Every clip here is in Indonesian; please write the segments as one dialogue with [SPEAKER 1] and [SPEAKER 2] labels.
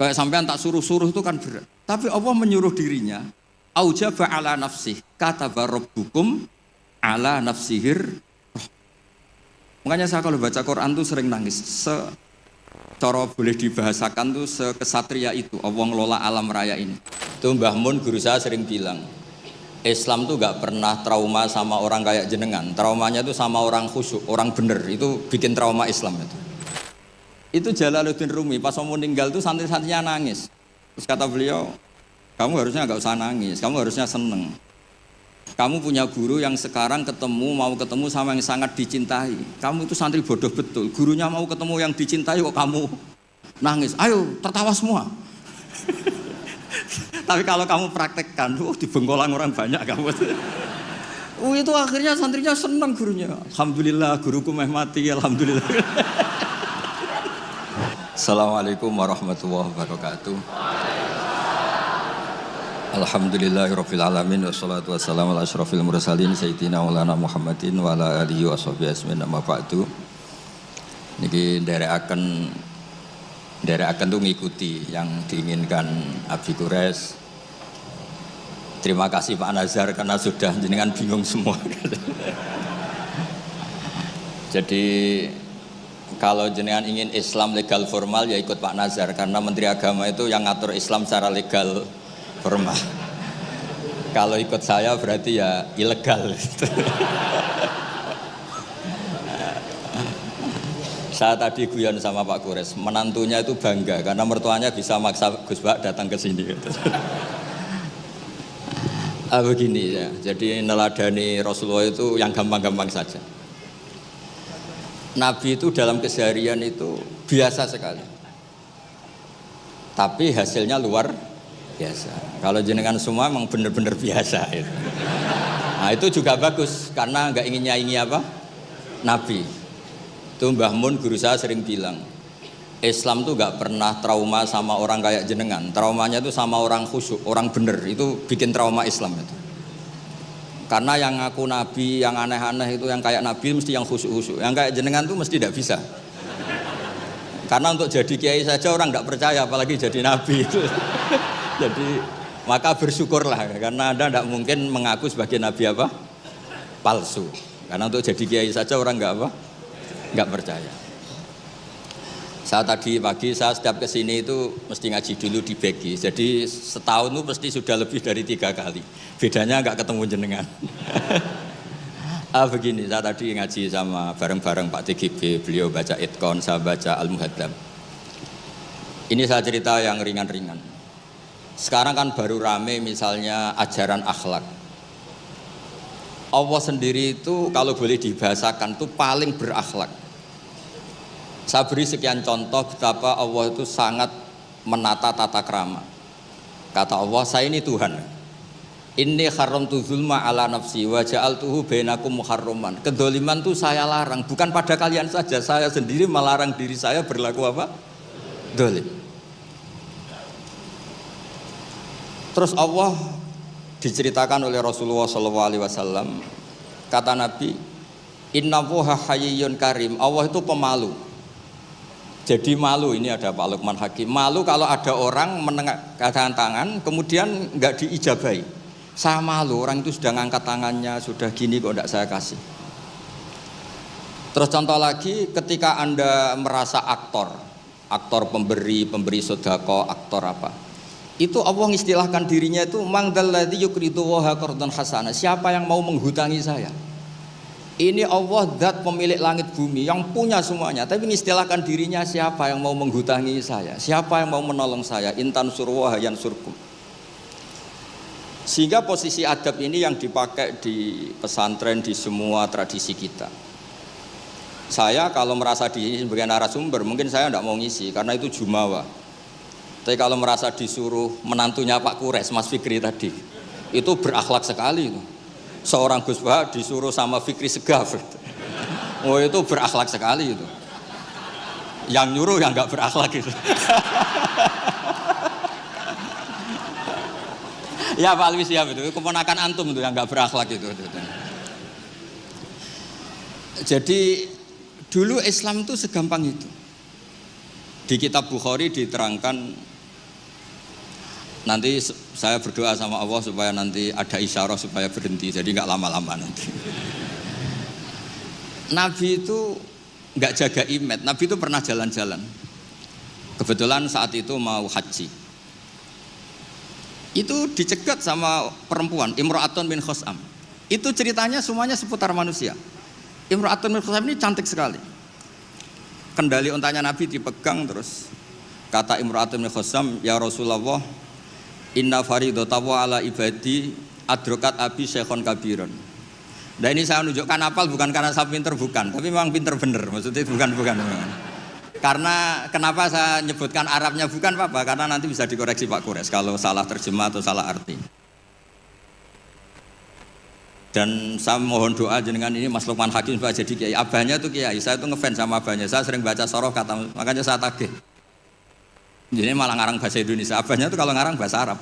[SPEAKER 1] Kayak sampean tak suruh-suruh itu kan berat. Tapi Allah menyuruh dirinya, aujaba ala nafsih, kataba rabbukum ala nafsihir. Makanya saya kalau baca Quran tuh sering nangis. Cara boleh dibahasakan tuh sekesatria itu Allah ngelola alam raya ini. Itu Mbah Mun guru saya sering bilang, Islam tuh gak pernah trauma sama orang kayak jenengan. Traumanya tuh sama orang khusyuk, orang bener. Itu bikin trauma Islam itu. Itu Jalaluddin Rumi pas mau meninggal tuh santri-santrinya nangis. Terus kata beliau, kamu harusnya gak usah nangis, kamu harusnya seneng. Kamu punya guru yang sekarang mau ketemu sama yang sangat dicintai. Kamu itu santri bodoh betul. Gurunya mau ketemu yang dicintai kok kamu nangis. Ayo tertawa semua. Tapi kalau kamu praktekkan, di bengkolan orang banyak kamu. Itu akhirnya santrinya senang gurunya. Alhamdulillah guruku meh mati. Alhamdulillah. Assalamualaikum warahmatullahi wabarakatuh. Alhamdulillahirabbil alamin wassalatu wassalamu ala asyrofil mursalin sayyidina maulana Muhammadin wa ala alihi washabihi ajmain amma ba'du. Niki nderekaken tuh ngikuti yang diinginkan Abi Quraisy. Terima kasih Pak Nazar karena sudah jenengan bingung semua. Jadi kalau jenengan ingin Islam legal formal ya ikut Pak Nazar karena Menteri Agama itu yang ngatur Islam secara legal formal. Kalau ikut saya berarti ya ilegal. Saya tadi guyon sama Pak Quraisy, menantunya itu bangga karena mertuanya bisa maksa Gus Bak datang ke sini. Begini ya, jadi neladani Rasulullah itu yang gampang-gampang saja. Nabi itu dalam keseharian itu biasa sekali, tapi hasilnya luar biasa. Kalau jenengan semua memang benar-benar biasa itu. Nah itu juga bagus karena nggak ingin nyaingi apa? Nabi. Itu Mbah Mun guru saya sering bilang, Islam tuh nggak pernah trauma sama orang kayak jenengan. Traumanya itu sama orang khusyuk, orang bener. Itu bikin trauma Islam itu. Karena yang ngaku Nabi, yang aneh-aneh itu yang kayak Nabi mesti yang khusyuk-khusyuk. Yang kayak jenengan tuh mesti tidak bisa. Karena untuk jadi kiai saja orang nggak percaya, apalagi jadi Nabi itu. Jadi maka bersyukurlah karena Anda tidak mungkin mengaku sebagai nabi apa? Palsu. Karena untuk jadi kiai saja orang nggak percaya. Saya tadi pagi saya setiap kesini itu mesti ngaji dulu di Begi. Jadi setahun itu pasti sudah lebih dari 3 kali. Bedanya nggak ketemu jenengan. Begini, saya tadi ngaji sama bareng-bareng Pak TGB. Beliau baca Itqon, saya baca Al-Muhaddam. Ini saya cerita yang ringan-ringan. Sekarang kan baru rame misalnya ajaran akhlak. Allah sendiri itu kalau boleh dibahasakan itu paling berakhlak. Saya beri sekian contoh betapa Allah itu sangat menata tata krama. Kata Allah, saya ini Tuhan. Inni haramtu zulma ala nafsi wa ja'altuhu bainakum muharraman. Kedzaliman itu saya larang, bukan pada kalian saja, saya sendiri melarang diri saya berlaku apa? Zalim. Terus Allah diceritakan oleh Rasulullah SAW, kata Nabi, Innallaha hayyun karim. Allah itu pemalu. Jadi malu, ini ada Pak Luqman Hakim. Malu kalau ada orang mengangkat tangan kemudian nggak diijabahi. Saya malu, orang itu sudah ngangkat tangannya, sudah gini kok enggak saya kasih. Terus contoh lagi, ketika Anda merasa aktor pemberi sedekah, aktor apa? Itu Allah mengistilahkan dirinya itu mangdalladzi yuqridu wa qardan hasana. Siapa yang mau menghutangi saya? Ini Allah zat pemilik langit bumi yang punya semuanya, tapi mengistilahkan dirinya siapa yang mau menghutangi saya? Siapa yang mau menolong saya? Intan surwa yansurkum. Sehingga posisi adab ini yang dipakai di pesantren, di semua tradisi kita. Saya kalau merasa di sebagai narasumber mungkin saya tidak mau ngisi karena itu jumawa. Tapi kalau merasa disuruh menantunya Pak Quraisy, Mas Fikri tadi, itu berakhlak sekali. Seorang Gus Bah disuruh sama Fikri Segaf. Oh itu berakhlak sekali itu. Yang nyuruh yang nggak berakhlak itu. Ya Pak Alwi siap itu, keponakan antum itu yang nggak berakhlak itu. Jadi dulu Islam itu segampang itu. Di kitab Bukhari diterangkan Nanti saya berdoa sama Allah supaya nanti ada isyarah supaya berhenti, jadi nggak lama-lama nanti. Nabi itu nggak jaga image, Nabi itu pernah jalan-jalan. Kebetulan saat itu mau haji. Itu dicegat sama perempuan, Imra'atun bin Khosam. Itu ceritanya semuanya seputar manusia. Imra'atun bin Khosam ini cantik sekali. Kendali untanya Nabi dipegang terus. Kata Imra'atun bin Khosam, ya Rasulullah, inna faridatawa ala ibadi adrokat abi syekhon kabiron. Nah ini saya menunjukkan apal bukan karena saya pinter, bukan. Tapi memang pinter bener, maksudnya bukan. Karena kenapa saya nyebutkan Arabnya bukan apa? Karena nanti bisa dikoreksi Pak Kures kalau salah terjemah atau salah arti. Dan saya mohon doa jenengan ini Mas Lukman Hakim supaya jadi kiai. Abahnya tuh kiai, saya tuh ngefans sama abahnya. Saya sering baca soroh kata, makanya saya tagih. Jadi malah ngarang bahasa Indonesia. Abahnya tuh kalau ngarang bahasa Arab.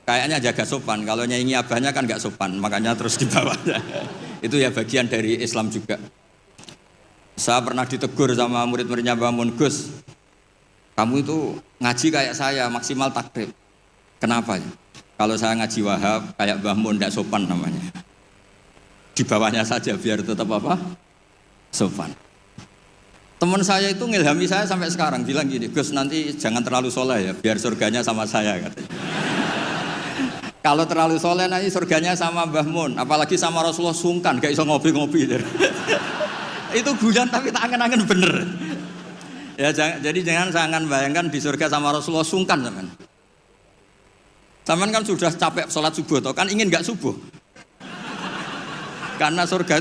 [SPEAKER 1] Kayaknya jaga sopan. Kalau nyanyi abahnya kan nggak sopan, makanya terus dibawa. Itu ya bagian dari Islam juga. Saya pernah ditegur sama murid-muridnya Mbah Mun, Gus, kamu itu ngaji kayak saya, maksimal takrib. Kenapa ya? Kalau saya ngaji Wahab, kayak Mbah Mun, tidak sopan namanya. Di bawahnya saja, biar tetap apa? Sopan. Teman saya itu ngilhami saya sampai sekarang, bilang gini, Gus nanti jangan terlalu soleh ya, biar surganya sama saya, katanya. Kalau terlalu soleh nanti surganya sama Mbah Mun, apalagi sama Rasulullah sungkan, gak iso ngopi-ngopi. Itu guyon tapi tak angen-angen bener. Ya jadi jangan bayangkan di surga sama Rasulullah sungkan zaman. Zaman kan sudah capek sholat subuh toh, kan ingin nggak subuh. Karena surga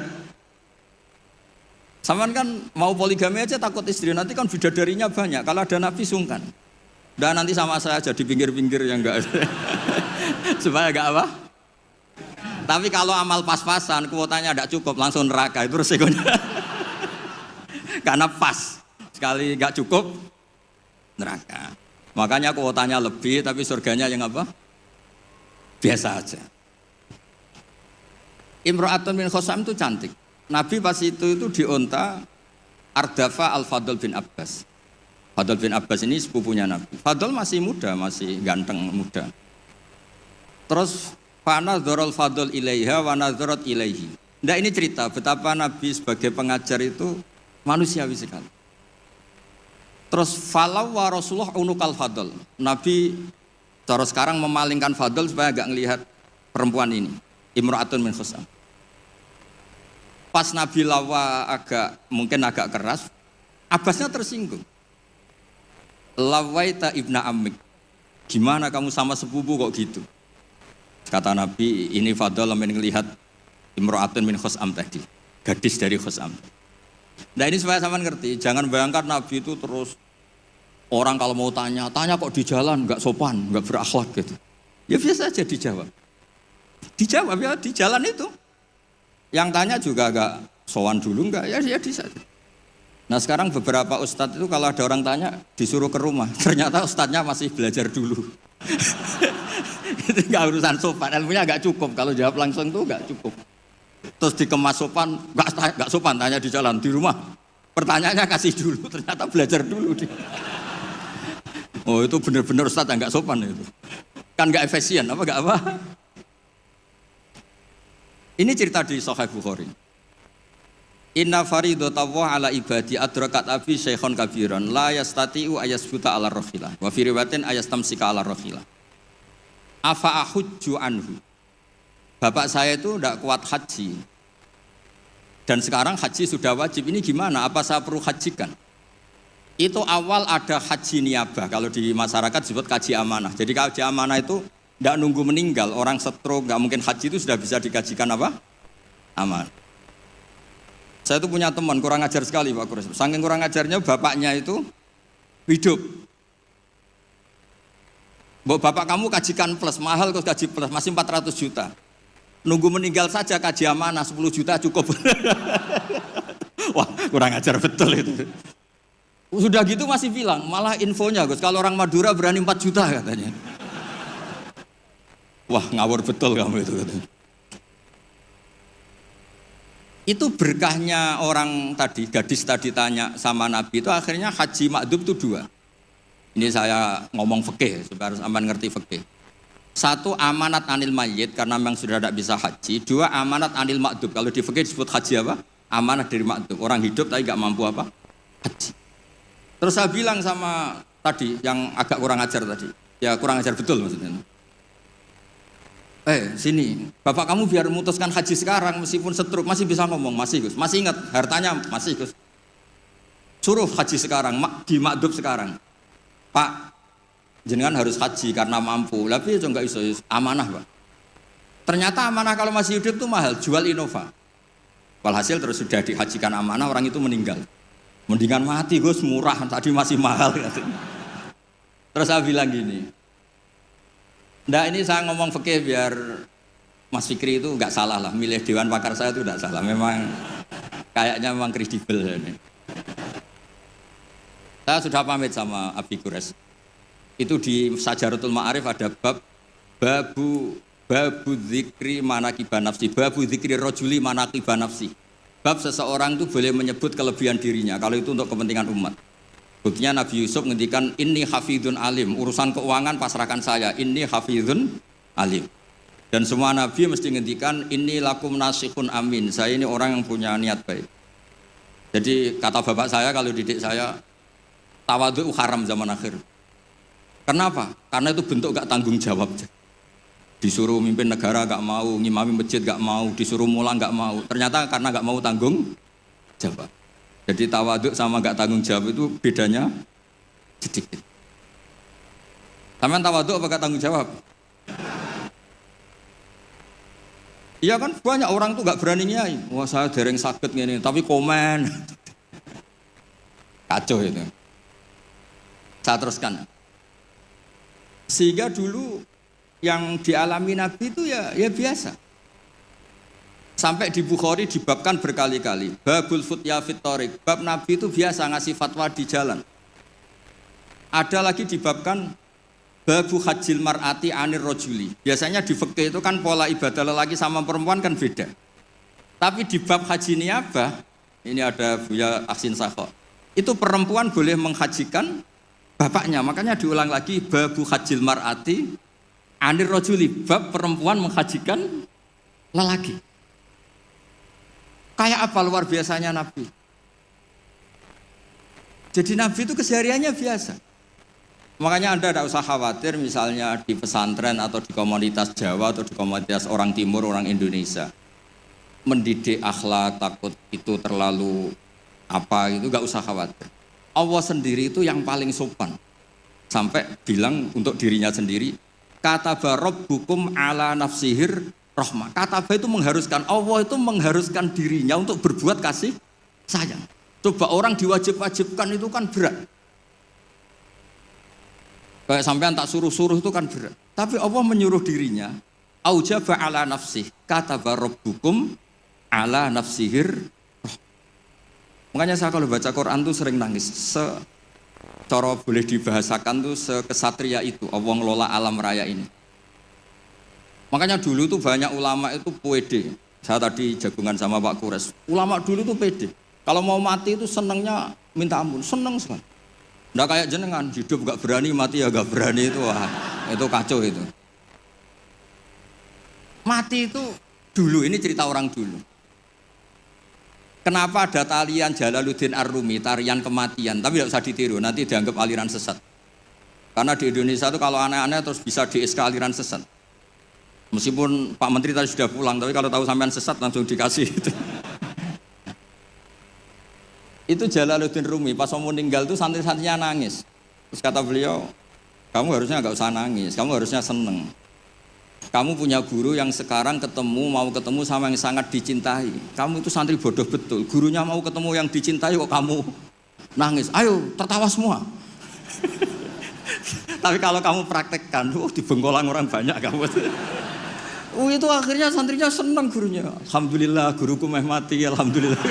[SPEAKER 1] zaman kan mau poligami aja takut istri, nanti kan bidadarinya banyak. Kalau ada Nabi sungkan. Dan nanti sama saya aja di pinggir-pinggir yang enggak ada. Supaya enggak apa? Tapi kalau amal pas-pasan, kuotanya tidak cukup, langsung neraka, itu resikonya. Karena pas, sekali nggak cukup, neraka. Makanya kuotanya lebih, tapi surganya yang apa? Biasa aja. Imra'atun bin Khosam itu cantik. Nabi pas itu dionta Ardafa al-Fadl bin Abbas. Fadl bin Abbas ini sepupunya Nabi. Fadl masih muda, masih ganteng muda. Terus fanadharul Fadl ilaiha wa nadharat ilaihi. Nah ini cerita betapa Nabi sebagai pengajar itu manusiawi sekali. Terus falau wa Rasulullah unukal Fadl. Nabi cara sekarang memalingkan Fadl supaya agak ngelihat perempuan ini, Imra'atun min Khosam. Pas Nabi lawa mungkin agak keras, Abbasnya tersinggung. Lawaita ibna ammik. Gimana kamu sama sepupu kok gitu? Kata Nabi, ini Fadl melihat Imra'atun min Khosam tadi, gadis dari Khosam. Nah ini supaya sama ngerti, jangan bayangkan Nabi itu terus orang kalau mau tanya kok di jalan, nggak sopan, nggak berakhlak gitu. Ya biasa aja dijawab. Dijawab ya di jalan itu. Yang tanya juga nggak sowan dulu, nggak ya di saja. Nah sekarang beberapa ustadz itu kalau ada orang tanya disuruh ke rumah, ternyata ustadznya masih belajar dulu. Itu nggak urusan sopan, ilmunya nggak cukup, kalau jawab langsung tuh nggak cukup. Terus dikemas sopan, nggak sopan tanya di jalan, di rumah. Pertanyaannya kasih dulu, ternyata belajar dulu dia. Oh itu benar-benar ustadz yang nggak sopan itu. Kan nggak efisien, nggak apa? Ini cerita di Sahih Bukhari. Inna faridatallahi ala ibadi adrakat abi syekhon kabiran la yastati'u ayasbuta ala rohilah wa fi riwayatin ayastamsika ala rohilah. Afa ahujju anhu. Bapak saya itu tidak kuat haji. Dan sekarang haji sudah wajib. Ini gimana? Apa saya perlu hajikan? Itu awal ada haji niabah. Kalau di masyarakat disebut kaji amanah. Jadi kaji amanah itu tidak nunggu meninggal. Orang stroke, nggak mungkin haji itu sudah bisa dikajikan apa? Amanah. Saya itu punya teman, kurang ajar sekali Pak Kures. Saking kurang ajarnya bapaknya itu hidup. Bapak kamu kajikan plus, mahal kok kaji plus, masih 400 juta. Nunggu meninggal saja kaji amanah 10 juta cukup. Wah kurang ajar betul itu. Sudah gitu masih bilang, malah infonya Gus, kalau orang Madura berani 4 juta katanya. Wah ngawur betul kamu itu. Itu berkahnya orang tadi, gadis tadi tanya sama Nabi itu akhirnya haji makdum itu 2. Ini saya ngomong fikih supaya harus aman ngerti fikih. Satu, amanat anil mayyit karena memang sudah tidak bisa haji. Dua, amanat anil makdub. Kalau di fikih disebut haji apa? Amanat dari makdub. Orang hidup tapi nggak mampu apa? Haji. Terus saya bilang sama tadi yang agak kurang ajar tadi. Ya kurang ajar betul maksudnya. Sini, bapak kamu biar memutuskan haji sekarang meskipun stroke masih bisa ngomong, masih Gus, masih ingat hartanya masih Gus. Suruh haji sekarang, di makdub sekarang. Pak, jenengan harus haji karena mampu, tapi itu enggak iso, amanah Pak. Ternyata amanah kalau masih hidup itu mahal, jual Innova. Walhasil terus sudah dihajikan amanah, orang itu meninggal. Mendingan mati Gus, murah, tadi masih mahal. Terus saya bilang gini, nah ini saya ngomong fikih biar Mas Fikri itu nggak salah lah, milih dewan pakar saya itu nggak salah, memang kayaknya memang kredibel ini. Saya sudah pamit sama Abi Gures. Itu di Sajaratul Ma'arif ada babu dzikri manaqiban nafsi, babu dzikri rajuli manaqiban nafsi. Bab seseorang itu boleh menyebut kelebihan dirinya kalau itu untuk kepentingan umat. Buktinya Nabi Yusuf ngendikan inni hafidun alim, urusan keuangan pasrahkan saya, inni hafidun alim. Dan semua nabi mesti ngendikan inni lakum nasihun amin, saya ini orang yang punya niat baik. Jadi kata bapak saya kalau didik saya, tawadhu haram zaman akhir. Kenapa? Karena itu bentuk gak tanggung jawab. Disuruh mimpin negara gak mau, ngimami masjid gak mau, disuruh mulang gak mau. Ternyata karena gak mau tanggung jawab. Jadi tawaduk sama gak tanggung jawab itu bedanya sedikit. Sampean tawaduk apa gak tanggung jawab? Iya kan banyak orang tuh gak berani nyai. Wah saya dereng sakit gini, tapi komen. Kacau itu. Saya teruskan. Sehingga dulu yang dialami Nabi itu ya biasa. Sampai di Bukhari dibabkan berkali-kali. Babul futya fit thoriq. Bab Nabi itu biasa ngasih fatwa di jalan. Ada lagi dibabkan babu hajjil mar'ati anir rojuli. Biasanya di fikih itu kan pola ibadah lelaki sama perempuan kan beda. Tapi di bab haji niyabah, ini ada Buya Aksin Sakho. Itu perempuan boleh menghajikan bapaknya. Makanya diulang lagi babu hajjil mar'ati anir rojuli. Bab perempuan menghajikan lelaki. Kayak apa luar biasanya Nabi. Jadi Nabi itu kesehariannya biasa. Makanya Anda tidak usah khawatir misalnya di pesantren atau di komunitas Jawa atau di komunitas orang Timur, orang Indonesia. Mendidik akhlak, takut itu terlalu apa itu, gak usah khawatir. Allah sendiri itu yang paling sopan. Sampai bilang untuk dirinya sendiri, kataba rabbukum ala nafsihir rahmah. Kataba itu mengharuskan, Allah itu mengharuskan dirinya untuk berbuat kasih sayang. Coba orang diwajib-wajibkan itu kan berat. Kayak sampean tak suruh-suruh itu kan berat. Tapi Allah menyuruh dirinya, aujaba ala nafsih, kataba rabbukum ala nafsihir rahmah. Makanya saya kalau baca Quran tuh sering nangis. Cara boleh dibahasakan tuh sekesatria itu, Allah ngelola alam raya ini. Makanya dulu tuh banyak ulama itu pede. Saya tadi jagungan sama Pak Kures. Ulama dulu tuh pede. Kalau mau mati itu senengnya minta ampun, seneng sekali. Nggak kayak jenengan, hidup gak berani, mati ya gak berani itu. Wah, itu kacau itu. Mati itu dulu, ini cerita orang dulu. Kenapa ada tarian Jalaluddin Ar-Rumi, tarian kematian, tapi tidak usah ditiru, nanti dianggap aliran sesat. Karena di Indonesia itu kalau aneh-aneh terus bisa di-SK aliran sesat. Meskipun Pak Menteri tadi sudah pulang, tapi kalau tahu sampean sesat langsung dikasih itu. Itu Jalaluddin Rumi, pas mau meninggal itu santri-santrinya nangis. Terus kata beliau, kamu harusnya nggak usah nangis, kamu harusnya seneng. Kamu punya guru yang sekarang mau ketemu sama yang sangat dicintai. Kamu itu santri bodoh betul, gurunya mau ketemu yang dicintai kok kamu nangis. Ayo tertawa semua. Tapi kalau kamu praktekkan, di Bengkolang orang banyak kamu. Itu akhirnya santrinya senang gurunya. Alhamdulillah guruku meh mati, alhamdulillah.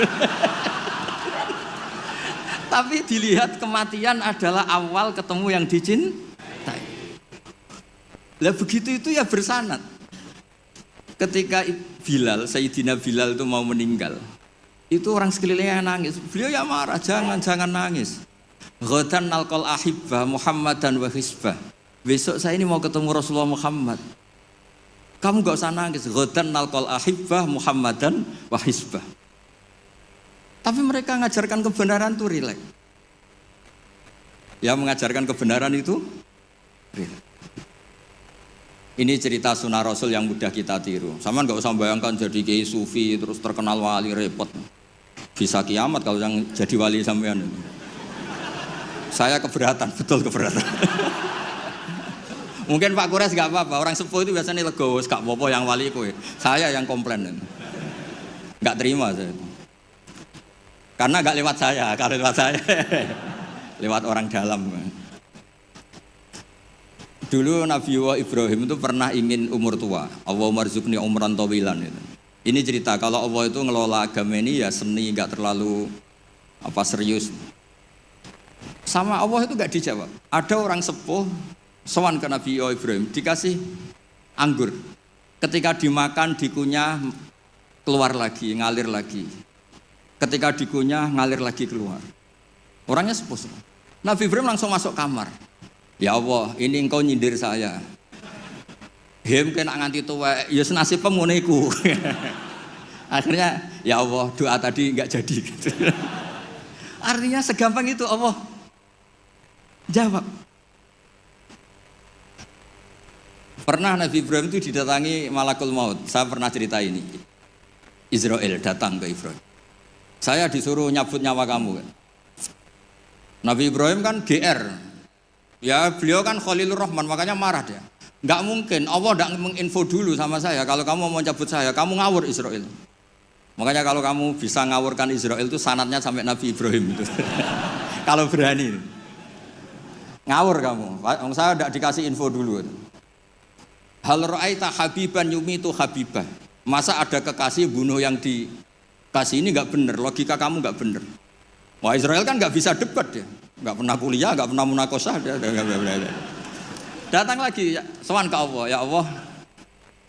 [SPEAKER 1] Tapi dilihat kematian adalah awal ketemu yang dicintai. Lah begitu itu ya bersanad. Ketika Bilal, Sayyidina Bilal itu mau meninggal, itu orang sekelilingnya nangis. Beliau ya marah, jangan nangis. Ghadan nalqal ahibbah Muhammadan wa hisbah. Besok saya ini mau ketemu Rasulullah Muhammad. Kamu gak usah nangis. Ghadan nalqal ahibbah Muhammadan wa hisbah. Tapi mereka mengajarkan kebenaran itu rileks. Ya mengajarkan kebenaran itu rileks. Ini cerita sunnah Rasul yang mudah kita tiru. Sama nggak usah bayangkan jadi kiai sufi terus terkenal wali, repot. Bisa kiamat kalau yang jadi wali sampean. Saya keberatan, betul keberatan. Mungkin Pak Kures nggak apa-apa. Orang sepuh itu biasanya legowo, gak apa-apa yang wali kowe. Saya yang komplain. Nggak terima saya. Karena nggak lewat saya. Kalau lewat saya, lewat orang dalam. Dulu Nabi Ibrahim itu pernah ingin umur tua. Allahumma rzuqni umran tawilan itu. Ini cerita kalau Allah itu ngelola agama ini ya seni, nggak terlalu serius. Sama Allah itu nggak dijawab. Ada orang sepuh sowan ke Nabi Ibrahim dikasih anggur. Ketika dimakan dikunyah keluar lagi, ngalir lagi. Ketika dikunyah ngalir lagi keluar. Orangnya sepuh. Nabi Ibrahim langsung masuk kamar. Ya Allah, ini engkau nyindir saya. Hem kena nganti tua, ya senasib penguneku. Akhirnya, ya Allah, doa tadi nggak jadi. Artinya segampang itu Allah jawab. Pernah Nabi Ibrahim itu didatangi malakul maut. Saya pernah cerita ini. Israel datang ke Ibrahim. Saya disuruh nyabut nyawa kamu. Nabi Ibrahim kan GR. Ya beliau kan Khalilur Rahman, makanya marah dia. Nggak mungkin, Allah nggak menginfo dulu sama saya. Kalau kamu mau cabut saya, kamu ngawur Israel. Makanya kalau kamu bisa ngawurkan Israel itu sanadnya sampai Nabi Ibrahim itu. Kalau berani. Ngawur kamu, saya nggak dikasih info dulu. Hal ra'aita habiban yumitu habibah. Masa ada kekasih bunuh yang dikasih, ini nggak bener, logika kamu nggak bener. Wah Israel kan nggak bisa debat ya. Nggak pernah kuliah, nggak pernah munakosah. Datang lagi, sowan ke Allah, ya Allah.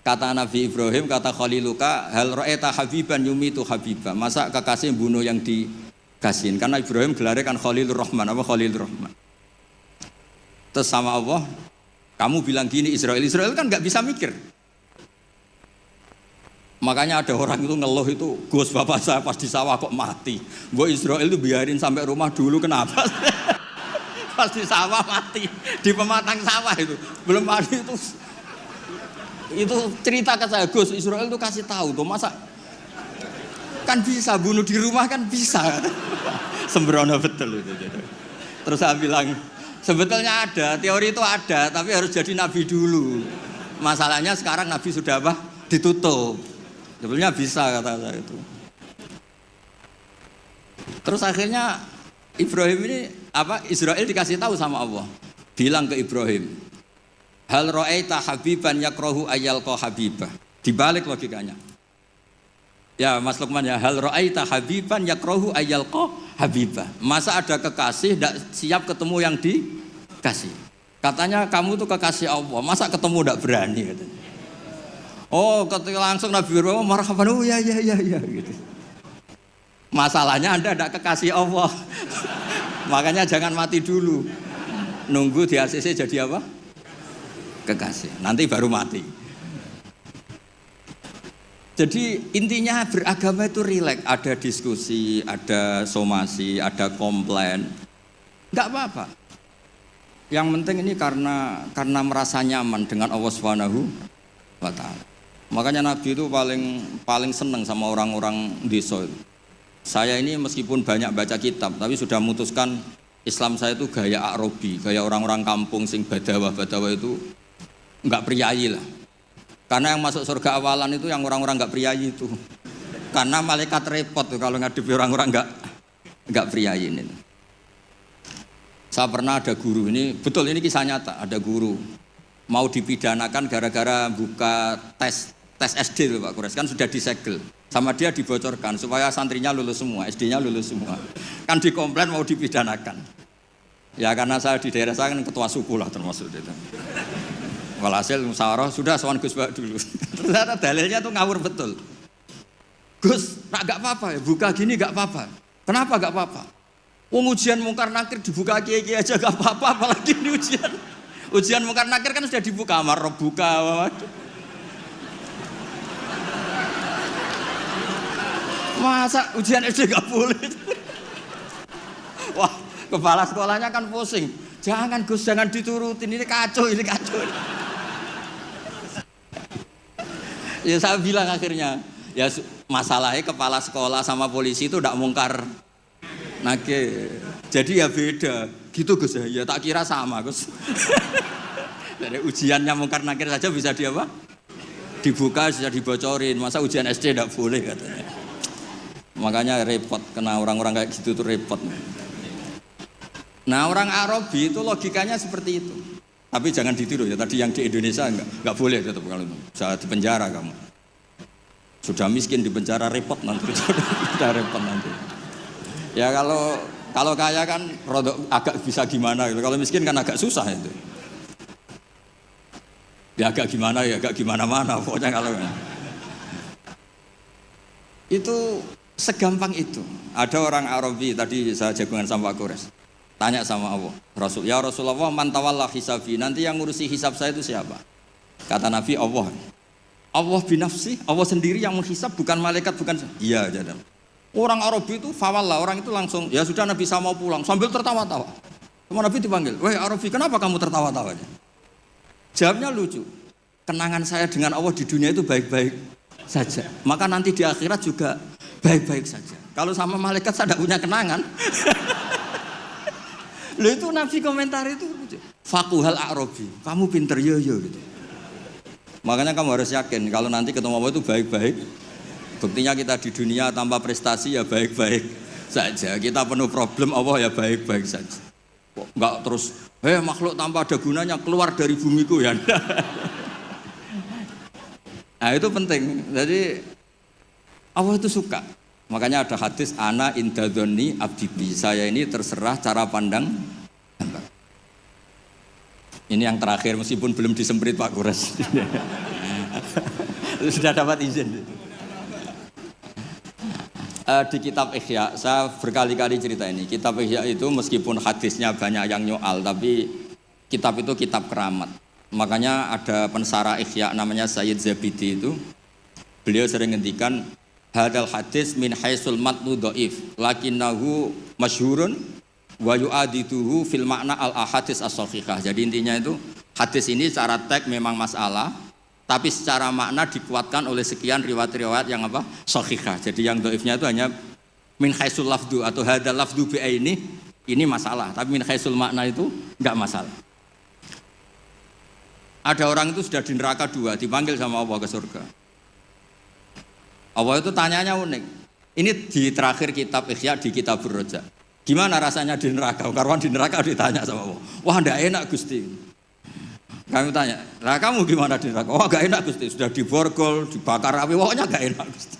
[SPEAKER 1] Kata Nabi Ibrahim, kata Khaliluka, hal ra'aita habiban yumitu habibah. Masa kekasih bunuh yang dikasihin? Karena Ibrahim gelarnya kan Khalilur Rahman, apa Khalilur Rahman. Terus sama Allah, kamu bilang gini Israel kan nggak bisa mikir. Makanya ada orang itu ngeluh itu, Gus bapak saya pas di sawah kok mati. Mbok Israel itu biarin sampai rumah dulu, kenapa? Pas di sawah mati, di pematang sawah itu belum mati itu cerita ke saya, Gus Israel itu kasih tahu tuh, masa kan bisa bunuh di rumah kan bisa. Sembrono betul itu. Terus saya bilang sebetulnya ada, teori itu ada, tapi harus jadi nabi dulu. Masalahnya sekarang nabi sudah apa? Ditutup. Sebetulnya bisa kata saya itu. Terus akhirnya Ibrahim ini Israel dikasih tahu sama Allah. Bilang ke Ibrahim, hal ra'aita habiban yakrahu ayyalqa habibah. Dibalik logikanya. Ya Mas Lukman ya, hal ra'aita habiban yakrahu ayyalqa habibah. Masa ada kekasih tidak siap ketemu yang dikasih. Katanya kamu tuh kekasih Allah, masa ketemu tidak berani katanya. Oh, ketika langsung Nabi Ibrahim marhaban, oh ya gitu. Masalahnya Anda tidak kekasih Allah. Makanya jangan mati dulu. Nunggu di ACC jadi apa? Kekasih. Nanti baru mati. Jadi intinya beragama itu rileks, ada diskusi, ada somasi, ada komplain. Enggak apa-apa. Yang penting ini karena merasa nyaman dengan Allah Subhanahu wa taala. Makanya Nabi itu paling senang sama orang-orang desa itu. Saya ini meskipun banyak baca kitab, tapi sudah memutuskan Islam saya itu gaya Arabi, gaya orang-orang kampung sing badawa itu enggak priayi lah. Karena yang masuk surga awalan itu yang orang-orang enggak priayi itu. Karena malaikat repot tuh kalau ngadepi orang-orang enggak priayi ini. Saya pernah ada guru, ini betul ini kisah nyata, ada guru mau dipidanakan gara-gara buka tes SD loh Pak Kures, kan sudah disegel. Sama dia dibocorkan supaya santrinya lulus semua, SD-nya lulus semua. Kan dikomplain mau dipidanakan. Ya karena saya di daerah saya kan ketua suku lah termasuk itu. Walhasil musyawarah sudah sowan Gus Bak dulu. Ternyata dalilnya tuh ngawur betul. Gus, nak gak apa-apa ya, buka gini gak apa-apa. Kenapa gak apa-apa? Wong ujian mungkar nakir dibuka kiai-kiai aja gak apa-apa, apalagi ini ujian. Ujian mungkar nakir kan sudah dibuka, amar buka. Waduh. Masa ujian SD gak boleh? Wah, kepala sekolahnya kan pusing. Jangan Gus, jangan diturutin, ini kacau, ini kacau. Ya saya bilang akhirnya, ya masalahnya kepala sekolah sama polisi itu tidak mungkar nakir. Jadi ya beda. Gitu Gus ya tak kira sama Gus. Dari ujiannya mungkar nakir saja bisa dia apa? Dibuka, bisa dibocorin. Masa ujian SD tidak boleh katanya. Makanya repot, kena orang-orang kayak gitu tuh repot. Nah orang Arabi itu logikanya seperti itu. Tapi jangan ditiru ya, tadi yang di Indonesia enggak boleh tetap kalau itu. Bisa di penjara kamu. Sudah miskin di penjara repot nanti. Sudah repot nanti. Ya kalau kaya kan agak bisa gimana gitu. Kalau miskin kan agak susah itu. Ya agak gimana ya, agak gimana-mana pokoknya kalau itu segampang itu. Ada orang Arabi tadi saya jagungan sama Pak Kures. Tanya sama Allah, Rasul, ya Rasulullah, man tawalla hisabi, nanti yang ngurusi hisab saya itu siapa? Kata Nabi, Allah. Allah binafsi, Allah sendiri yang menghisab, bukan malaikat, bukan. Iya, jadam. Orang Arabi itu fawalla, orang itu langsung, ya sudah Nabi saya mau pulang, sambil tertawa-tawa. Sama Nabi dipanggil, weh Arabi, kenapa kamu tertawa-tawa? Jawabnya lucu, kenangan saya dengan Allah di dunia itu baik-baik saja. Maka nanti di akhirat juga baik-baik saja. Kalau sama malaikat saya tidak punya kenangan. Loh itu Nabi komentar itu fakuhal Arabi, kamu pinter yo gitu. Makanya kamu harus yakin kalau nanti ketemu Allah itu baik-baik. Buktinya kita di dunia tanpa prestasi ya baik-baik saja. Kita penuh problem, Allah ya baik-baik saja. Enggak terus, makhluk tanpa ada gunanya keluar dari bumiku ya. Nah itu penting. Jadi Allah itu suka. Makanya ada hadis ana indadzoni abdibi, saya ini terserah cara pandang hamba. Ini yang terakhir meskipun belum disemprit Pak Kures. Sudah dapat izin. Di kitab Ihya, saya berkali-kali cerita ini. Kitab Ihya itu meskipun hadisnya banyak yang nyoal, tapi kitab itu kitab keramat. Makanya ada pensara Ihya namanya Sayyid Zabidi itu. Beliau sering ngendikan hadal hadis min haisul matnu dhaif lakinnahu masyhurun wa yu'adituhu fil makna al ahadits as-sahihah. Jadi intinya itu hadis ini secara teks memang masalah, tapi secara makna dikuatkan oleh sekian riwayat-riwayat yang apa? Sahihah. Jadi yang dhaifnya itu hanya min haisul lafdu atau hadal lafdu bi ini masalah, tapi min haisul makna itu enggak masalah. Ada orang itu sudah di neraka 2, dipanggil sama Allah ke surga. Allah itu tanyanya unik. Ini di terakhir kitab Ihya di kitab Ar-Raja. Gimana rasanya di neraka? Karena di neraka ditanya sama Allah. Wah, enggak enak Gusti. Kami tanya, "Lah kamu gimana di neraka?" Wah, enggak enak Gusti. Sudah diborgol, dibakar api, pokoknya enggak enak Gusti.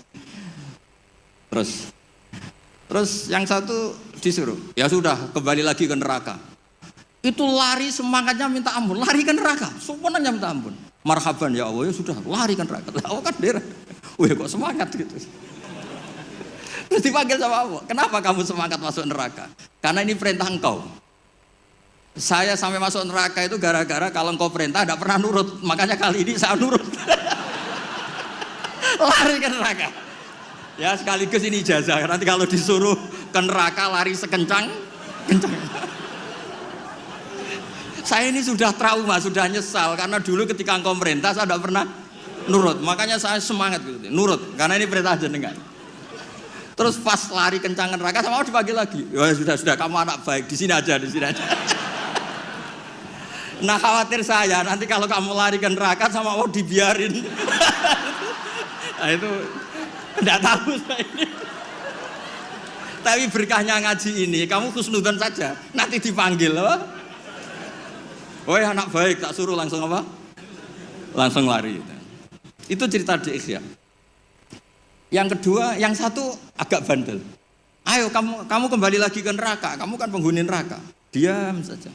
[SPEAKER 1] Terus yang satu disuruh, ya sudah kembali lagi ke neraka. Itu lari semangatnya minta ampun, lari ke neraka, semuanya minta ampun. Marhaban ya Allah, ya sudah lari ke neraka. Allah kan derek. Wih kok semangat gitu. Terus dipanggil sama Allah, kenapa kamu semangat masuk neraka? Karena ini perintah engkau. Saya sampai masuk neraka itu gara-gara kalau engkau perintah tidak pernah nurut. Makanya kali ini saya nurut. Lari ke neraka. Ya sekaligus ini ijazah. Nanti kalau disuruh ke neraka lari sekencang saya ini sudah trauma, sudah nyesal. Karena dulu ketika engkau perintah saya tidak pernah nurut, makanya saya semangat gitu, nurut, karena ini perintah jenengan. Terus pas lari kencang neraka sama Allah dipanggil lagi. Ya sudah, kamu anak baik, di sini aja. Nah khawatir saya nanti kalau kamu lari ke neraka sama Allah dibiarin. Nah itu tidak tahu saya ini. Tapi berkahnya ngaji ini, kamu husnudzon saja, nanti dipanggil loh. Woi anak baik, tak suruh langsung apa? Langsung lari. Itu cerita di Ihya. Yang kedua, yang satu agak bandel. Ayo kamu kembali lagi ke neraka, kamu kan penghuni neraka. Diam saja.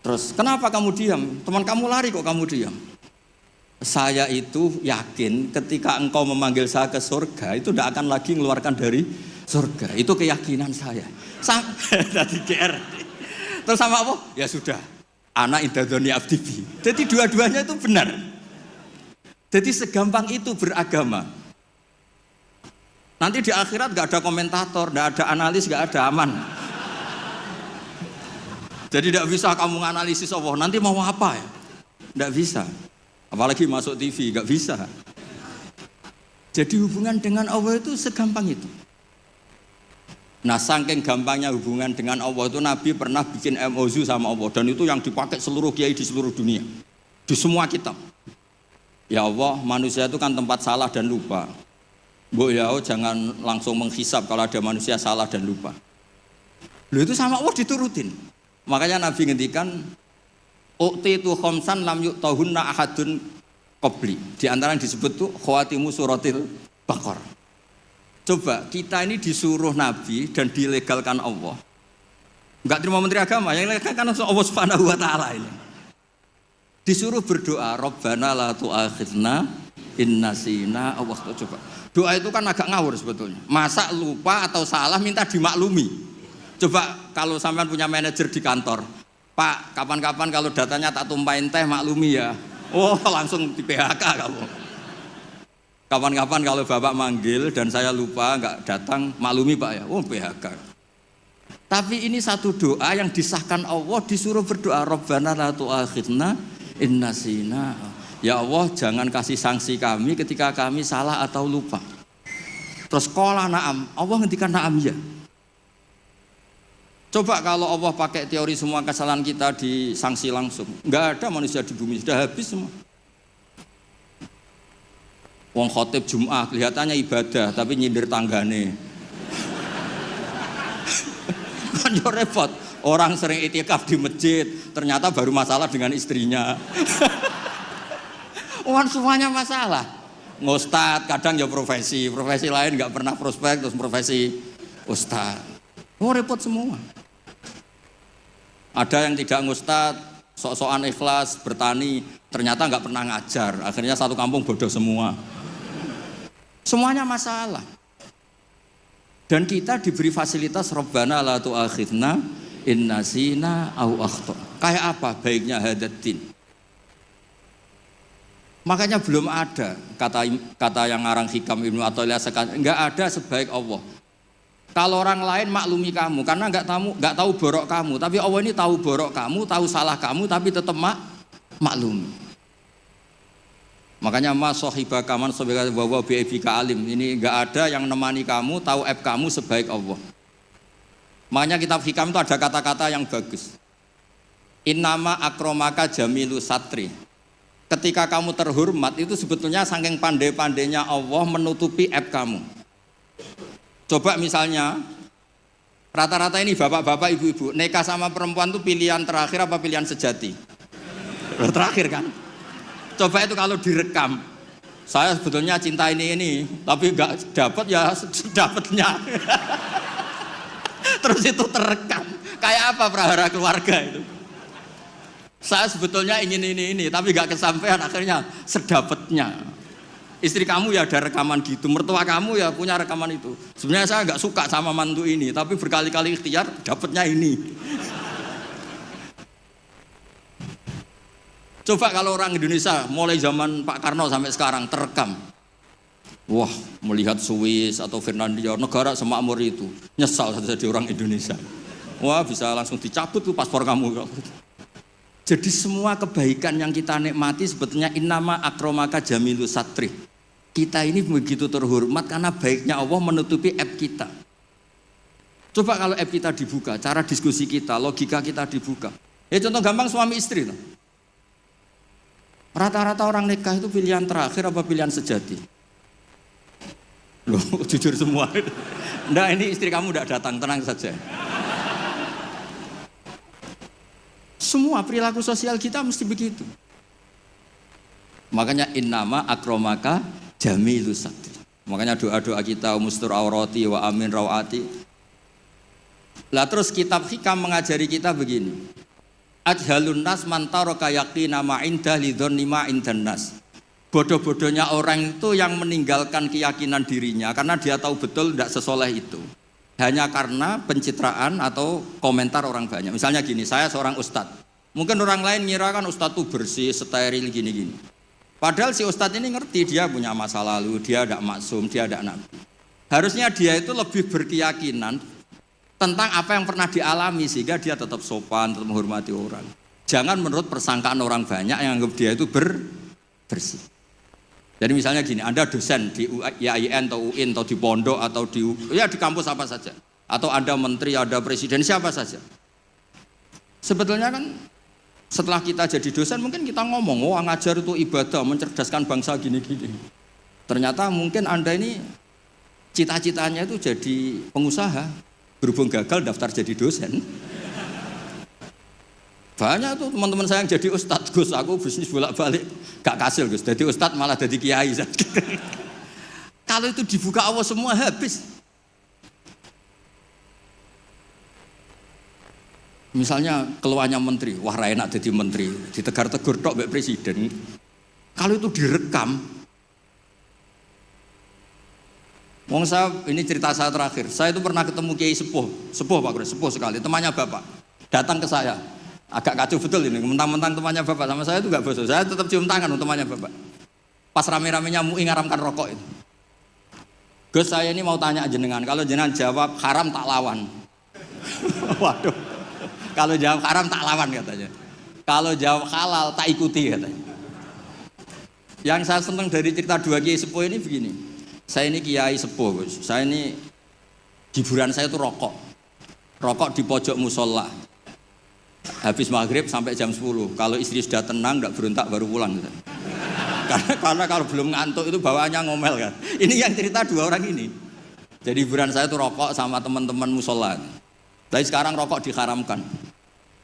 [SPEAKER 1] Terus, kenapa kamu diam? Teman kamu lari kok kamu diam? Saya itu yakin ketika engkau memanggil saya ke surga, itu tidak akan lagi mengeluarkan dari surga. Itu keyakinan saya. Tadi GR. Terus sama apa? Ya sudah. Anak indadoni abdibi. Jadi dua-duanya itu benar. Jadi segampang itu beragama. Nanti di akhirat nggak ada komentator, nggak ada analis, nggak ada aman. Jadi tidak bisa kamu menganalisis Allah. Nanti mau apa ya? Nggak bisa. Apalagi masuk TV, nggak bisa. Jadi hubungan dengan Allah itu segampang itu. Nah, saking gampangnya hubungan dengan Allah itu Nabi pernah bikin MOU sama Allah dan itu yang dipakai seluruh kiai di seluruh dunia, di semua kitab. Ya Allah, manusia itu kan tempat salah dan lupa. Bu ya, jangan langsung menghisab kalau ada manusia salah dan lupa. Loh itu sama Allah diturutin. Makanya Nabi ngendikan, "U'titu khamsan lam yu'tahunna ahadun qabli." Di antara yang disebut tuh khawatimu suratil Baqarah. Coba kita ini disuruh Nabi dan dilegalkan Allah. Enggak terima menteri agama, yang legalkan Allah Subhanahu wa taala ini. Disuruh berdoa, Rabbana la tu'akhidna in nasina aw akhtana. Coba. Doa itu kan agak ngawur sebetulnya. Masa lupa atau salah minta dimaklumi. Coba kalau sampean punya manajer di kantor, Pak, kapan-kapan kalau datanya tak tumpahin teh maklumi ya. Oh, langsung di PHK kamu. Kapan-kapan kalau Bapak manggil dan saya lupa nggak datang, maklumi Pak ya. Oh, PHK. Tapi ini satu doa yang disahkan Allah, disuruh berdoa, Rabbana la tu'akhidna in nasina. Ya Allah, jangan kasih sanksi kami ketika kami salah atau lupa. Terus qala na'am, Allah ngendikan na'am ya. Coba kalau Allah pakai teori semua kesalahan kita disanksi langsung, nggak ada manusia di bumi, sudah habis semua. Wong khotib Jum'ah kelihatannya ibadah tapi nyindir tanggane. Kan yo repot. Orang sering itikaf di masjid, ternyata baru masalah dengan istrinya. Wan semuanya masalah. Ngustad kadang ya profesi lain nggak pernah prospek terus profesi ustad. Oh repot semua. Ada yang tidak ngustad, sok-sokan ikhlas bertani, ternyata nggak pernah ngajar. Akhirnya satu kampung bodoh semua. Semuanya masalah. Dan kita diberi fasilitas Rabbana la tu'akhidna in nasina aw akhtana. Kayak apa baiknya hadatin? Makanya belum ada kata yang ngarang Hikam Ibnu Athaillah sekarang, enggak ada sebaik Allah. Kalau orang lain maklumi kamu karena enggak tahu borok kamu, tapi Allah ini tahu borok kamu, tahu salah kamu tapi tetap maklumi. Makanya mas sahibaka man sabika wa wa bi aibika alim. Ini enggak ada yang nemani kamu, tahu aib kamu sebaik Allah. Makanya kitab Hikam itu ada kata-kata yang bagus. Innama akromaka jamilu satri. Ketika kamu terhormat itu sebetulnya saking pandai-pandainya Allah menutupi aib kamu. Coba misalnya rata-rata ini bapak-bapak, ibu-ibu nikah sama perempuan itu pilihan terakhir apa pilihan sejati? Terakhir kan? Coba itu kalau direkam, saya sebetulnya cinta ini, tapi nggak dapat ya dapatnya. Terus itu terekam, kayak apa prahara keluarga itu? Saya sebetulnya ingin ini, tapi nggak kesampaian, akhirnya sedapatnya. Istri kamu ya ada rekaman gitu, mertua kamu ya punya rekaman itu. Sebenarnya saya nggak suka sama mantu ini, tapi berkali-kali ikhtiar dapatnya ini. Coba kalau orang Indonesia mulai zaman Pak Karno sampai sekarang terekam. Wah, melihat Swiss atau Finlandia, negara semakmur itu, nyesal jadi orang Indonesia. Wah, bisa langsung dicabut tuh paspor kamu. Jadi semua kebaikan yang kita nikmati sebetulnya innama akromaka jamilu satri. Kita ini begitu terhormat karena baiknya Allah menutupi aib kita. Coba kalau aib kita dibuka, cara diskusi kita, logika kita dibuka. Ya contoh gampang suami istri loh. Rata-rata orang nikah itu pilihan terakhir apa pilihan sejati? Loh, jujur semua. Nah ini istri kamu udah datang, tenang saja. Semua perilaku sosial kita mesti begitu. Makanya innama akromaka jamilus satri. Makanya doa-doa kita mustur aurati wa amin rawati. Lah terus kitab Hikam mengajari kita begini. Ajhalun nas man taraka yaqina ma inda lidhonni ma indan nas. Bodoh-bodohnya orang itu yang meninggalkan keyakinan dirinya karena dia tahu betul tidak sesoleh itu. Hanya karena pencitraan atau komentar orang banyak. Misalnya gini, saya seorang ustadz. Mungkin orang lain ngira kan ustadz itu bersih, steril, gini-gini. Padahal si ustadz ini ngerti dia punya masa lalu, dia tidak maksum, dia tidak nabi. Harusnya dia itu lebih berkeyakinan tentang apa yang pernah dialami sehingga dia tetap sopan, tetap menghormati orang. Jangan menurut persangkaan orang banyak yang anggap dia itu bersih. Jadi misalnya gini, Anda dosen di IAIN atau UIN atau di pondok atau di kampus apa saja, atau Anda menteri, ada presiden, siapa saja. Sebetulnya kan setelah kita jadi dosen mungkin kita ngomong, oh ngajar itu ibadah, mencerdaskan bangsa gini-gini. Ternyata mungkin Anda ini cita-citanya itu jadi pengusaha, berhubung gagal daftar jadi dosen. Banyak tuh teman-teman saya yang jadi ustadz, Gus, aku bisnis bolak-balik gak kasil Gus, jadi ustadz malah jadi kiai. Kalau itu dibuka Allah semua habis. Misalnya keluarnya menteri, wah enak jadi menteri, ditegar-tegur tok mbek presiden. Kalau itu direkam, wong saya, ini cerita saya terakhir, saya itu pernah ketemu kiai sepuh Pak Guru, sepuh sekali, temannya bapak, datang ke saya. Agak kacau betul ini, mentang-mentang temannya bapak sama saya itu gak bosok, saya tetap cium tangan untuk temannya bapak. Pas rame-ramenya MUI ngaramkan rokok itu. Gus, saya ini mau tanya jenengan, kalau jenengan jawab haram tak lawan. Waduh, kalau jawab haram tak lawan katanya. Kalau jawab halal tak ikuti katanya. Yang saya senang dari cerita dua kiai sepuh ini begini, saya ini kiai sepuh Gus, saya ini hiburan saya itu rokok di pojok musola. Habis maghrib sampai jam 10. Kalau istri sudah tenang, tidak berontak baru pulang. Karena kalau belum ngantuk itu bawaannya ngomel kan. Ini yang cerita dua orang ini. Jadi hiburan saya itu rokok sama teman-teman musola. Tapi sekarang rokok diharamkan.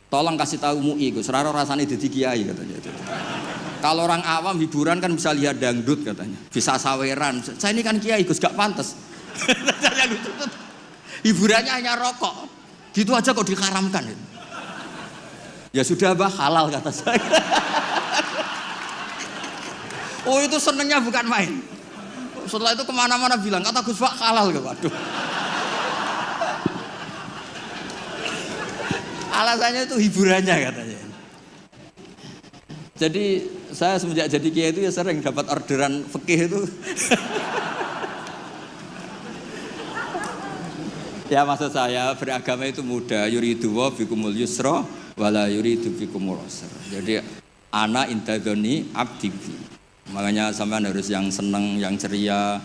[SPEAKER 1] Tolong kasih tahu MUI, Gus. Raro rasanya jadi kiai katanya. Kalau orang awam hiburan kan bisa lihat dangdut katanya, bisa saweran. Saya ini kan kiai, Gus, gak pantas. Hiburannya hanya rokok. Gitu aja kok diharamkan. Ya sudah bah, halal kata saya. Oh itu senengnya bukan main. Setelah itu kemana-mana bilang, kata Gus Pak halal. Waduh. Alasannya itu hiburannya katanya. Jadi saya semenjak jadi kiai itu ya sering dapat orderan fikih itu. Ya maksud saya beragama itu mudah, yuridu wa bikumul yusra wala yuridu bikumul usra. Jadi ana intadzoni abdi. Makanya sampean harus yang seneng, yang ceria.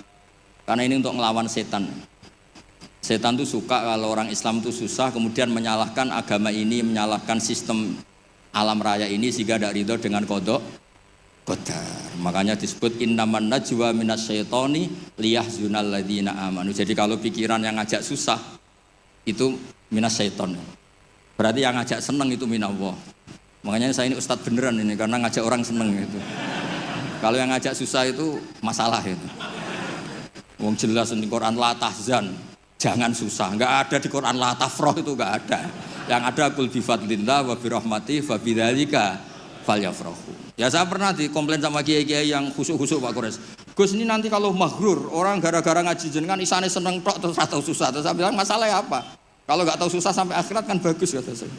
[SPEAKER 1] Karena ini untuk ngelawan setan. Setan tuh suka kalau orang Islam tuh susah, kemudian menyalahkan agama ini, menyalahkan sistem alam raya ini sehingga tidak ridho dengan qada qadar. Makanya disebut innaman najwa minasyaitoni liyahzunal ladzina amanu. Jadi kalau pikiran yang ngajak susah itu minasyaiton. Berarti yang ngajak seneng itu minallah. Makanya saya ini ustadz beneran ini karena ngajak orang seneng itu. Kalau yang ngajak susah itu masalah itu. Wong jelas di Quran la tahzan, jangan susah. Enggak ada di Quran la tafrah, itu enggak ada. Yang ada qul bi fadlillah wa bi rahmatihi fa bidzalika falyafrahu. Ya saya pernah dikomplain sama kiai-kiai yang khusuk-khusuk Pak Kores. Gus ini nanti kalau maghrur, orang gara-gara ngaji jenengan isane seneng tok terus ora tahu susah. Terus saya bilang masalahnya apa? Kalau enggak tahu susah sampai akhirat kan bagus kata saya.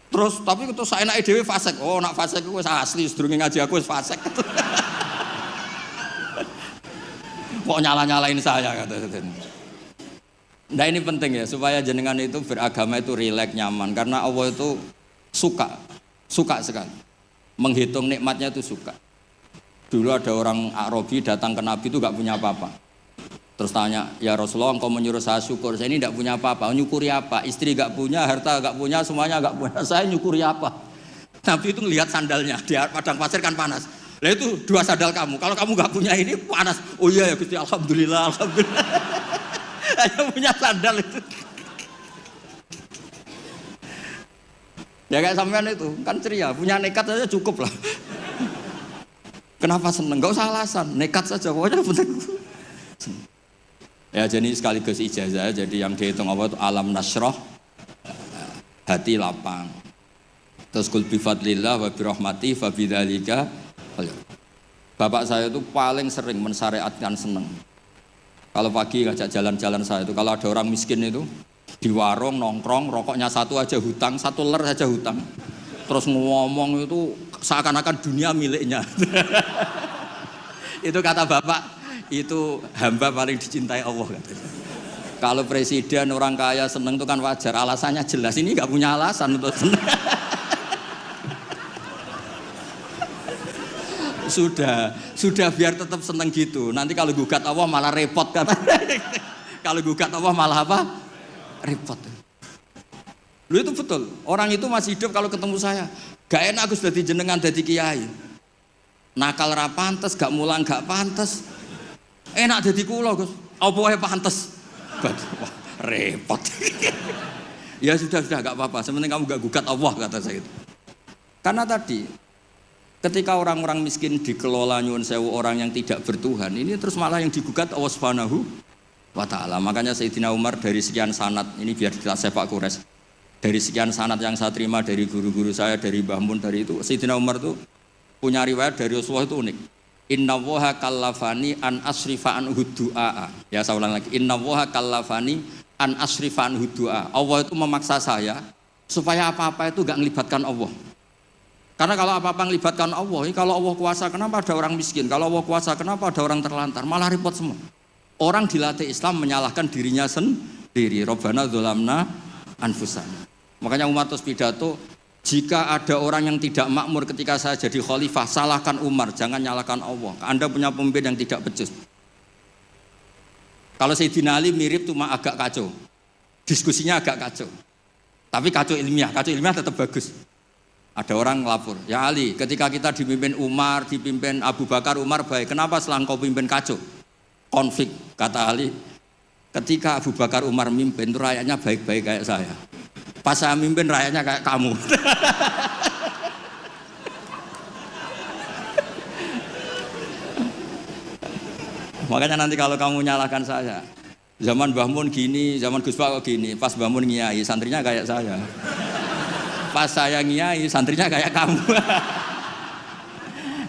[SPEAKER 1] Terus tapi itu saenake dhewe fasik. Oh nak fasik ku wis asli sedurunge ngaji aku wis fasik. Kok nyala-nyalain saya kata saya. Nah ini penting ya supaya jenengan itu beragama itu rileks nyaman karena Allah itu suka sekali menghitung nikmatnya itu suka. Dulu ada orang Arabi datang ke Nabi itu gak punya apa-apa. Terus tanya, ya Rasulullah engkau menyuruh saya syukur, saya ini gak punya apa-apa, nyukuri apa? Istri gak punya, harta gak punya, semuanya gak punya, saya nyukuri apa? Nabi itu ngelihat sandalnya, di padang pasir kan panas. Lah itu 2 sandal kamu, kalau kamu gak punya ini panas. Oh iya ya Gusti, alhamdulillah. Hanya punya sandal itu. Ya kayak sampean itu, kan ceria, punya nekat saja cukup lah. Kenapa seneng? Gak usah alasan, nekat saja, pokoknya penting. Ya jadi sekaligus ijazah, jadi yang dihitung apa itu alam nasroh, hati lapang. Terus kul bi fadlillah wa bi rahmati fa bidzalika. Bapak saya itu paling sering mensyariatkan seneng. Kalau pagi ngajak jalan-jalan saya itu, kalau ada orang miskin itu di warung nongkrong, rokoknya satu aja hutang, satu ler aja hutang. Terus ngomong itu seakan-akan dunia miliknya. Itu kata bapak, itu hamba paling dicintai Allah katanya. Kalau presiden orang kaya seneng itu kan wajar, alasannya jelas. Ini nggak punya alasan untuk seneng. Sudah biar tetap seneng gitu. Nanti kalau gugat Allah malah repot kan. Kalau gugat Allah malah apa? Repot. Lu itu betul. Orang itu masih hidup kalau ketemu saya. Gak enak aku sudah jenengan jadi kiai. Nakal ra pantes, gak mulang gak pantes. Enak jadi kula, Gus. Apa wae pantes. Wah, repot. Ya sudah gak apa-apa. Sementing kamu gak gugat Allah kata saya itu. Karena tadi ketika orang-orang miskin dikelola nyuwun sewu orang yang tidak bertuhan, ini terus malah yang digugat Allah Subhanahu wa ta'ala. Makanya Sayyidina Umar dari sekian sanad, ini biar kita sepak kures, dari sekian sanad yang saya terima dari guru-guru saya, dari Mbah Mun, dari itu Sayyidina Umar itu punya riwayat dari Rasulullah itu unik. Innallaha kallafani an asrifa an du'a. Ya saya ulang lagi, innallaha kallafani an asrifa an du'a. Allah itu memaksa saya supaya apa-apa itu gak melibatkan Allah. Karena kalau apa-apa melibatkan Allah, kalau Allah kuasa kenapa ada orang miskin? Kalau Allah kuasa kenapa ada orang terlantar? Malah repot semua. Orang dilatih Islam menyalahkan dirinya sendiri. Rabbana dzolamna anfusana. Makanya Umar terus pidato, jika ada orang yang tidak makmur ketika saya jadi khalifah, salahkan Umar, jangan nyalahkan Allah. Anda punya pemimpin yang tidak becus. Kalau Sayyidina Ali mirip cuma agak kacau. Diskusinya agak kacau. Tapi kacau ilmiah tetap bagus. Ada orang ngelapor, ya Ali, ketika kita dipimpin Umar, dipimpin Abu Bakar, Umar baik, kenapa setelah kau pimpin kacau? Konflik, kata Ali, ketika Abu Bakar, Umar mimpin, itu rakyatnya baik-baik kayak saya. Pas saya mimpin, rakyatnya kayak kamu. Makanya nanti kalau kamu nyalahkan saya, zaman Mbah Mun gini, zaman Gus Pak gini, pas Mbah Mun ngiyai, santrinya kayak saya. Pas saya ngiyai, santrinya kayak kamu.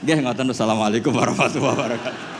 [SPEAKER 1] Nggih, ngoten. Assalamualaikum warahmatullahi wabarakatuh.